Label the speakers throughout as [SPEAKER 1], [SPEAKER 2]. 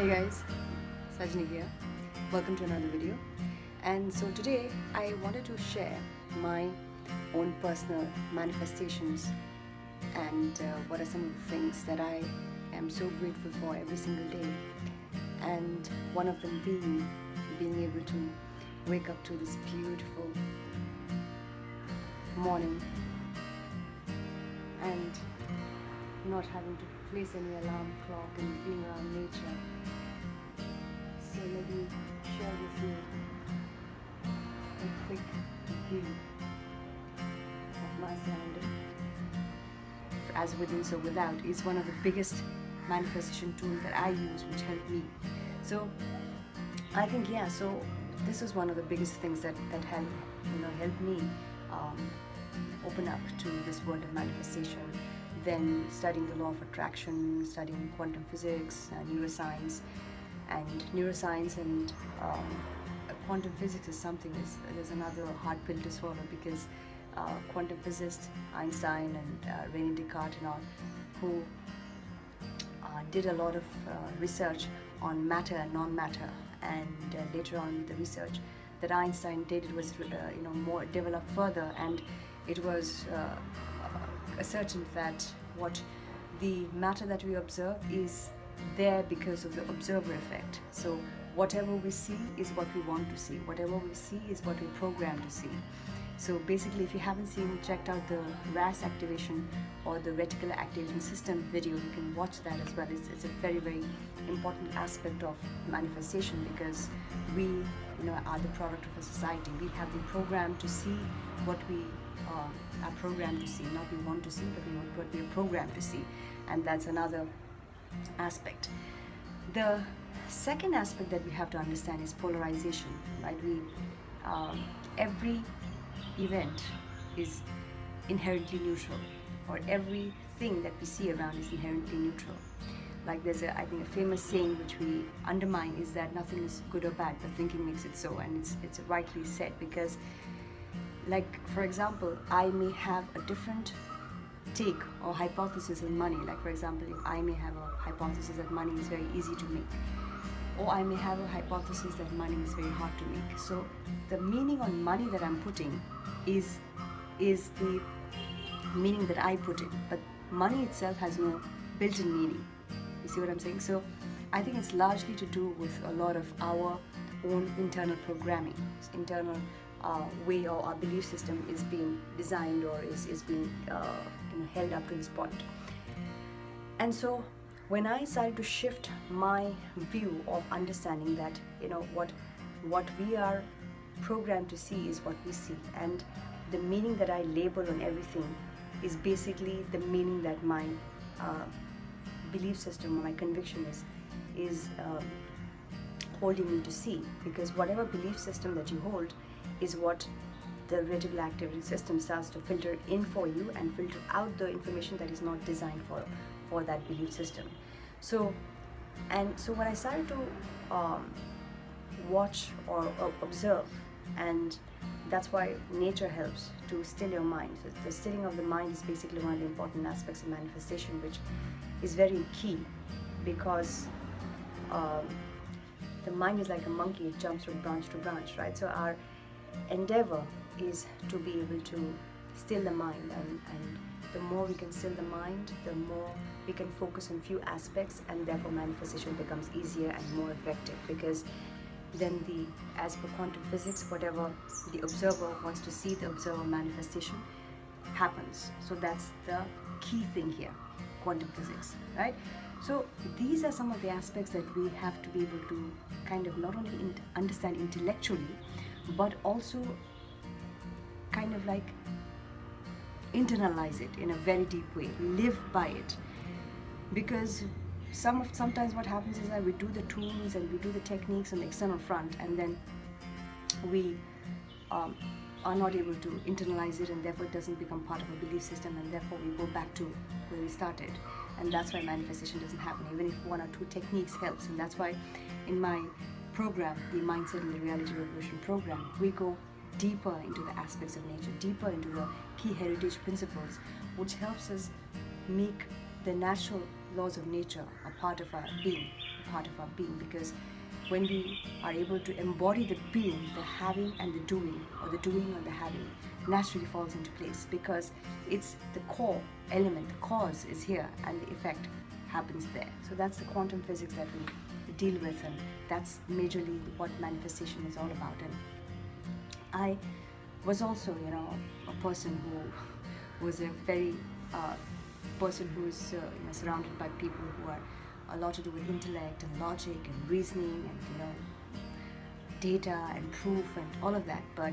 [SPEAKER 1] Hey guys, Sajni here. Welcome to another video. And so today I wanted to share my own personal manifestations and what are some of the things that I am so grateful for every single day. And one of them being able to wake up to this beautiful morning and not having to place any alarm clock and being around nature. So let me share with you a quick view of my surrounding. As within, so without is one of the biggest manifestation tools that I use, which helped me. So I think so this was one of the biggest things that helped me open up to this world of manifestation. Then studying the law of attraction, studying quantum physics, neuroscience, and quantum physics is something. There's another hard pill to swallow because quantum physicists Einstein and René Descartes and all, who did a lot of research on matter and non-matter, and later on the research that Einstein did, it was more developed further, and it was ascertained that what the matter that we observe is there because of the observer effect. So whatever we see is what we want to see. Whatever we see is what we program to see. So basically, if you haven't checked out the RAS activation or the reticular activation system video, you can watch that as well. It's a very, very important aspect of manifestation, because we are the product of a society. We have been programmed to see what we are programmed to see, not we want to see, but what we are programmed to see, and that's another aspect. The second aspect that we have to understand is polarization, right? Every event is inherently neutral, or everything that we see around is inherently neutral. Like there's I think a famous saying which we undermine is that nothing is good or bad, but thinking makes it so, and it's rightly said, because like, for example, I may have a different take or hypothesis on money. Like, for example, if I may have a hypothesis that money is very easy to make, or I may have a hypothesis that money is very hard to make. So the meaning on money that I'm putting is the meaning that I put in, but money itself has no built-in meaning. You see what I'm saying? So I think it's largely to do with a lot of our own internal programming, internal way, or our belief system is being designed, or is being held up to this point. And so when I started to shift my view of understanding that what we are programmed to see is what we see, and the meaning that I label on everything is basically the meaning that my belief system or my conviction is holding me to see, because whatever belief system that you hold is what the reticular activity system starts to filter in for you and filter out the information that is not designed for that belief system. So when I started to watch or observe, and that's why nature helps to still your mind. So the stilling of the mind is basically one of the important aspects of manifestation, which is very key, because the mind is like a monkey. It jumps from branch to branch, right? So our endeavor is to be able to still the mind, and the more we can still the mind, the more we can focus on few aspects, and therefore manifestation becomes easier and more effective, because then as per quantum physics, whatever the observer wants to see, the observer manifestation happens. So that's the key thing here, quantum physics, right? So these are some of the aspects that we have to be able to kind of not only understand intellectually, but also kind of like internalize it in a very deep way, live by it. Because sometimes what happens is that we do the tools and we do the techniques on the external front, and then we are not able to internalize it, and therefore it doesn't become part of a belief system, and therefore we go back to where we started, and that's why manifestation doesn't happen, even if one or two techniques helps. And that's why in my program, the Mindset and the Reality Revolution program, we go deeper into the aspects of nature, deeper into the key heritage principles, which helps us make the natural laws of nature a part of our being, part of our being, because when we are able to embody the being, the having and the doing, or the doing and the having, naturally falls into place, because it's the core element, the cause is here and the effect happens there. So that's the quantum physics that we deal with, and that's majorly what manifestation is all about. And I was also, a person who was a very person who is surrounded by people who are a lot to do with intellect and logic and reasoning and data and proof and all of that, but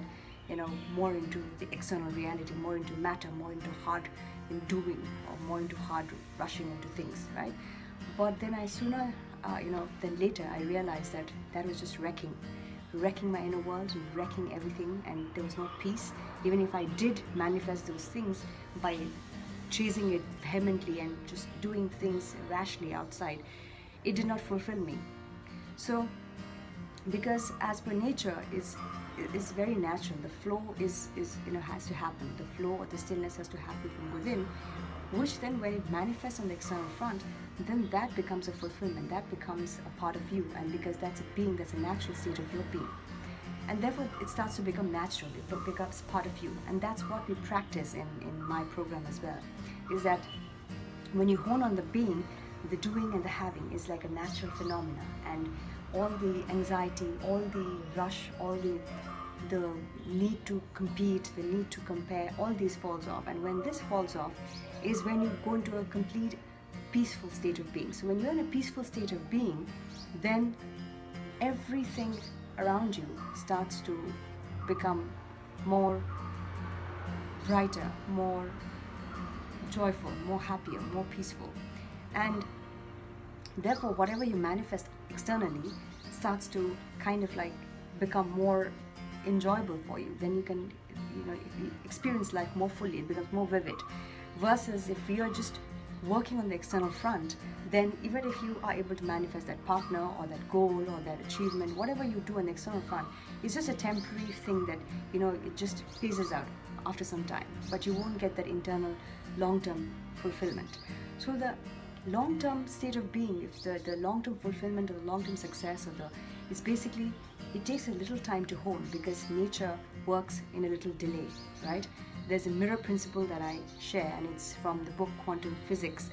[SPEAKER 1] more into the external reality, more into matter, more into hard in doing, or more into hard rushing into things, right? But then I sooner, then later I realized that that was just wrecking my inner world and wrecking everything, and there was no peace. Even if I did manifest those things by chasing it vehemently and just doing things rashly outside, it did not fulfill me. So, because as per nature is very natural, the flow is has to happen. The flow or the stillness has to happen from within, which then when it manifests on the external front, then that becomes a fulfillment, that becomes a part of you, and because that's a being, that's a natural state of your being. And therefore it starts to become natural, it becomes part of you. And that's what we practice in my program as well, is that when you hone on the being, the doing and the having is like a natural phenomena, and all the anxiety, all the rush, all the need to compete, the need to compare, all these falls off. And when this falls off is when you go into a complete peaceful state of being. So when you're in a peaceful state of being, then everything around you starts to become more brighter, more joyful, more happier, more peaceful. And therefore whatever you manifest externally starts to kind of like become more enjoyable for you. Then you can experience life more fully, it becomes more vivid. Versus if you're just working on the external front, then even if you are able to manifest that partner or that goal or that achievement, whatever you do on the external front, it's just a temporary thing that it just phases out after some time, but you won't get that internal long-term fulfillment. So the long-term state of being, if the long-term fulfillment or the long-term success is basically, it takes a little time to hone, because nature works in a little delay, right? There's a mirror principle that I share, and it's from the book quantum physicist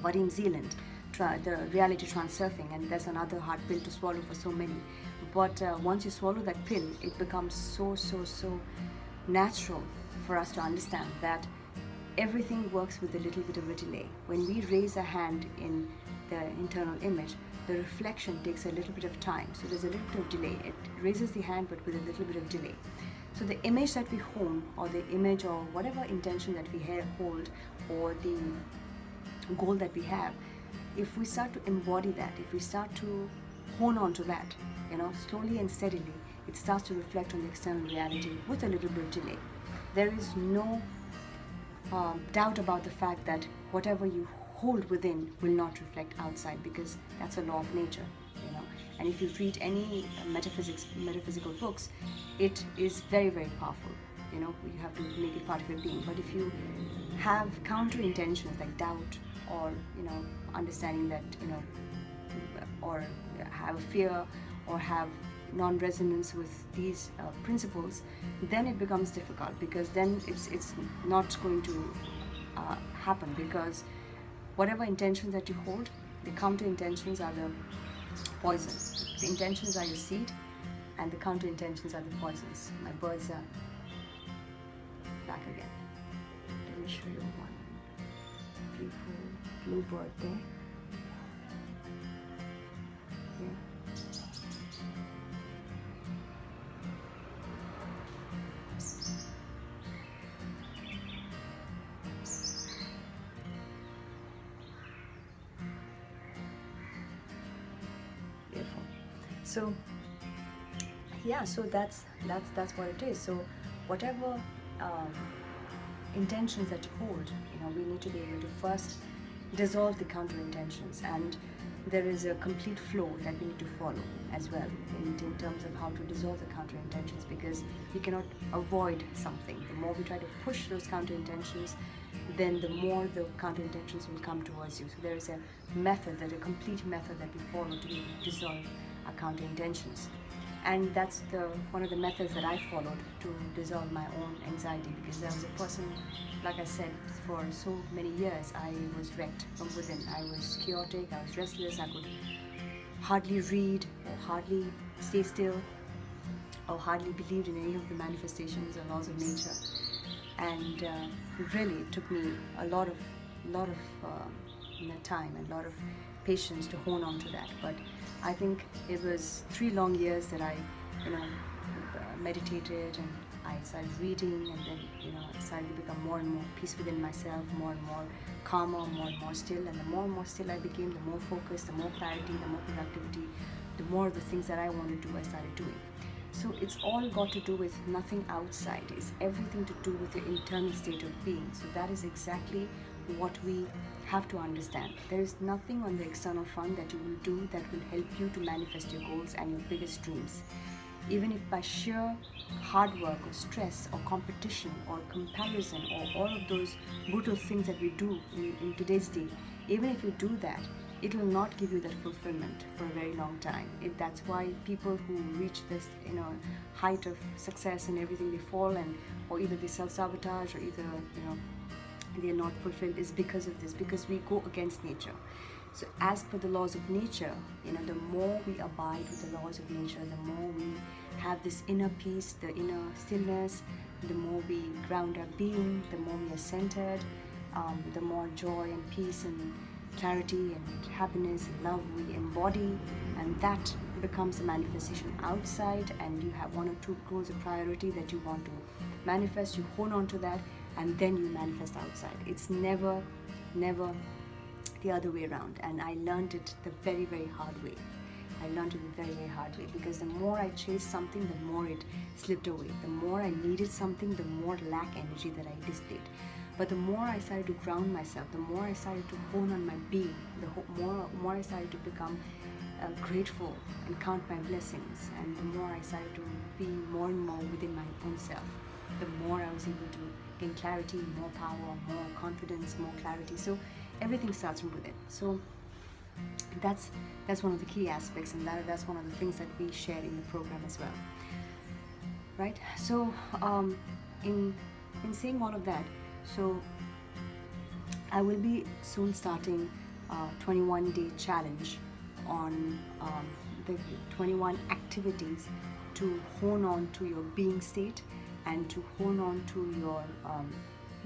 [SPEAKER 1] Vadim Zealand, the reality transurfing, and that's another hard pill to swallow for so many. But once you swallow that pill, it becomes so natural for us to understand that everything works with a little bit of a delay. When we raise a hand in the internal image, the reflection takes a little bit of time. So there's a little bit of delay. It raises the hand, but with a little bit of delay. So the image that we hone, or the image or whatever intention that we hold, or the goal that we have, if we start to embody that, if we start to hone on to that, slowly and steadily, it starts to reflect on the external reality with a little bit of delay. There is no doubt about the fact that whatever you hold within will not reflect outside, because that's a law of nature, And if you read any metaphysical books, it is very, very powerful. You have to make it part of your being. But if you have counter intentions like doubt, or understanding that or have a fear, or have non-resonance with these principles, then it becomes difficult, because then it's not going to happen, because whatever intentions that you hold, the counter intentions are the poison. The intentions are your seed, and the counter intentions are the poisons. My birds are back again. Let me show you one beautiful blue bird there. Yeah. Beautiful. So yeah, so that's what it is. So whatever intentions that you hold, we need to be able to first dissolve the counter intentions, and there is a complete flow that we need to follow as well in terms of how to dissolve the counter intentions, because we cannot avoid something. The more we try to push those counter intentions, then the more the counter intentions will come towards you. So there is a method, a complete method that we follow to be able to dissolve our counter intentions. And that's one of the methods that I followed to dissolve my own anxiety, because I was a person, like I said, for so many years I was wrecked from within. I was chaotic, I was restless, I could hardly read or hardly stay still or hardly believed in any of the manifestations or laws of nature. And really it took me a lot of time and a lot of patience to hone on to that. But I think it was 3 long years that I meditated, and I started reading, and then I started to become more and more peace within myself, more and more calmer, more and more still. And the more and more still I became, the more focused, the more clarity, the more productivity, the more of the things that I wanted to do I started doing. So it's all got to do with nothing outside. It's everything to do with your internal state of being. So that is exactly what we have to understand. There is nothing on the external front that you will do that will help you to manifest your goals and your biggest dreams. Even if by sheer hard work or stress or competition or comparison or all of those brutal things that we do in today's day, even if you do that, it will not give you that fulfillment for a very long time. That's why people who reach this height of success and everything, they fall, or either they self-sabotage, or either they are not fulfilled, is because of this, because we go against nature. So as per the laws of nature, the more we abide with the laws of nature, the more we have this inner peace, the inner stillness, the more we ground our being, the more we are centered, the more joy and peace and clarity and happiness and love we embody, and that becomes a manifestation outside. And you have 1 or 2 goals of priority that you want to manifest, you hone on to that, and then you manifest outside. It's never the other way around. And I learned it the very, very hard way. Because the more I chased something, the more it slipped away. The more I needed something, the more lack energy that I displayed. But the more I started to ground myself, the more I started to hone on my being, the more I started to become grateful and count my blessings, and the more I started to be more and more within my own self, the more I was able to gain clarity, more power, more confidence, more clarity. So everything starts from within. So that's one of the key aspects, and that's one of the things that we share in the program as well, right? So in saying all of that, so I will be soon starting a 21-day challenge on the 21 activities to hone on to your being state, and to hone on to your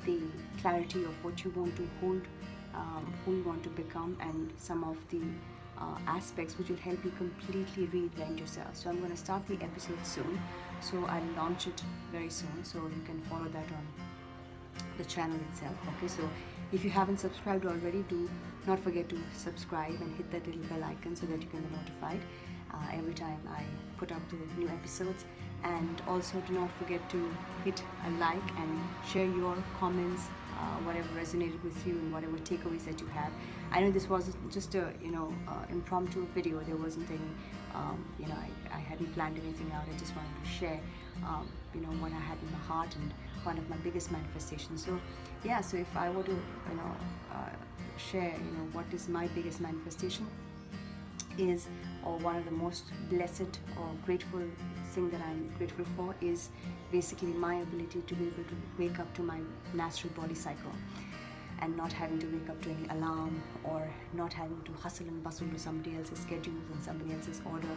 [SPEAKER 1] the clarity of what you want to hold, who you want to become, and some of the aspects which will help you completely reinvent yourself. So I'm going to start the episode soon, so I'll launch it very soon, so you can follow that on the channel itself. Okay, so if you haven't subscribed already, do not forget to subscribe and hit that little bell icon so that you can be notified every time I put up the new episodes. And also do not forget to hit a like and share your comments, whatever resonated with you and whatever takeaways that you have. I know this was just a impromptu video. There wasn't any I hadn't planned anything out. I just wanted to share what I had in my heart and one of my biggest manifestations. So yeah, so if I were to share what is my biggest manifestation is, or one of the most blessed or grateful thing that I'm grateful for, is basically my ability to be able to wake up to my natural body cycle, and not having to wake up to any alarm, or not having to hustle and bustle to somebody else's schedules and somebody else's order,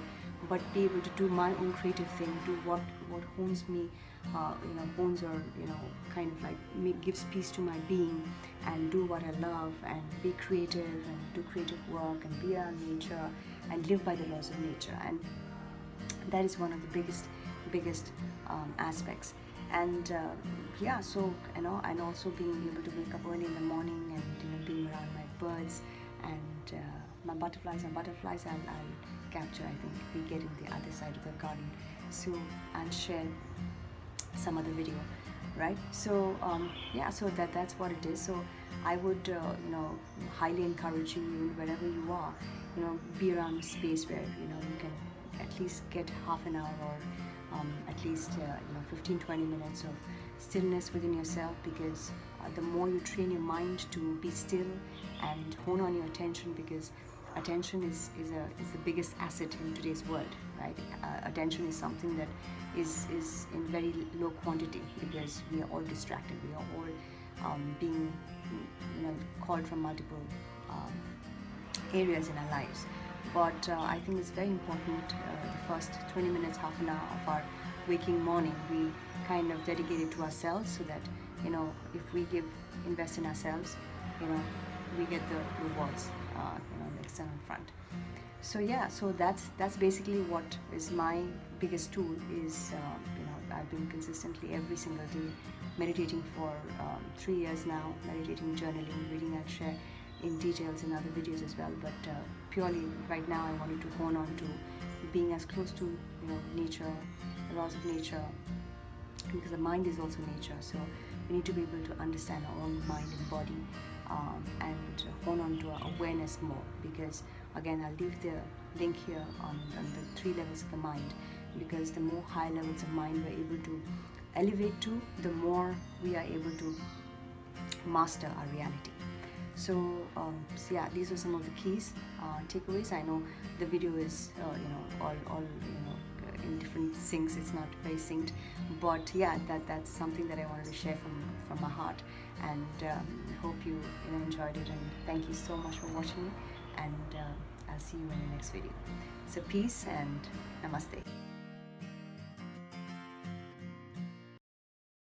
[SPEAKER 1] but be able to do my own creative thing, do what hones me, hones, or kind of like gives peace to my being, and do what I love, and be creative and do creative work and be around nature and live by the laws of nature. And that is one of the biggest aspects. And so and also being able to wake up early in the morning and being around my birds and my butterflies. I'll capture. I think we get in the other side of the garden, so I'll share some other video, right? So so that's what it is. So I would highly encourage you, wherever you are, be around a space where you can at least get half an hour, or at least 15-20 minutes of stillness within yourself, because the more you train your mind to be still and hone on your attention, because attention is the biggest asset in today's world, right? Attention is something that is in very low quantity, because we are all distracted. We are all being called from multiple areas in our lives. But I think it's very important, the first 20 minutes, half an hour of our waking morning, we kind of dedicate it to ourselves, so that if we invest in ourselves, we get the rewards in the external front. So yeah, so that's basically what is my biggest tool. Is I've been consistently every single day meditating for 3 years now, meditating, journaling, reading. I'll share in details in other videos as well, but purely right now I wanted to hone on to being as close to nature, the laws of nature, because the mind is also nature. So we need to be able to understand our own mind and body, and hone on to our awareness more, because again, I'll leave the link here on the 3 levels of the mind, because the more high levels of mind we're able to elevate to, the more we are able to master our reality. So yeah, these are some of the keys, takeaways. I know the video is all in different syncs. It's not very synced, but yeah, that's something that I wanted to share from my heart, and hope you enjoyed it, and thank you so much for watching, and I'll see you in the next video. So peace and namaste.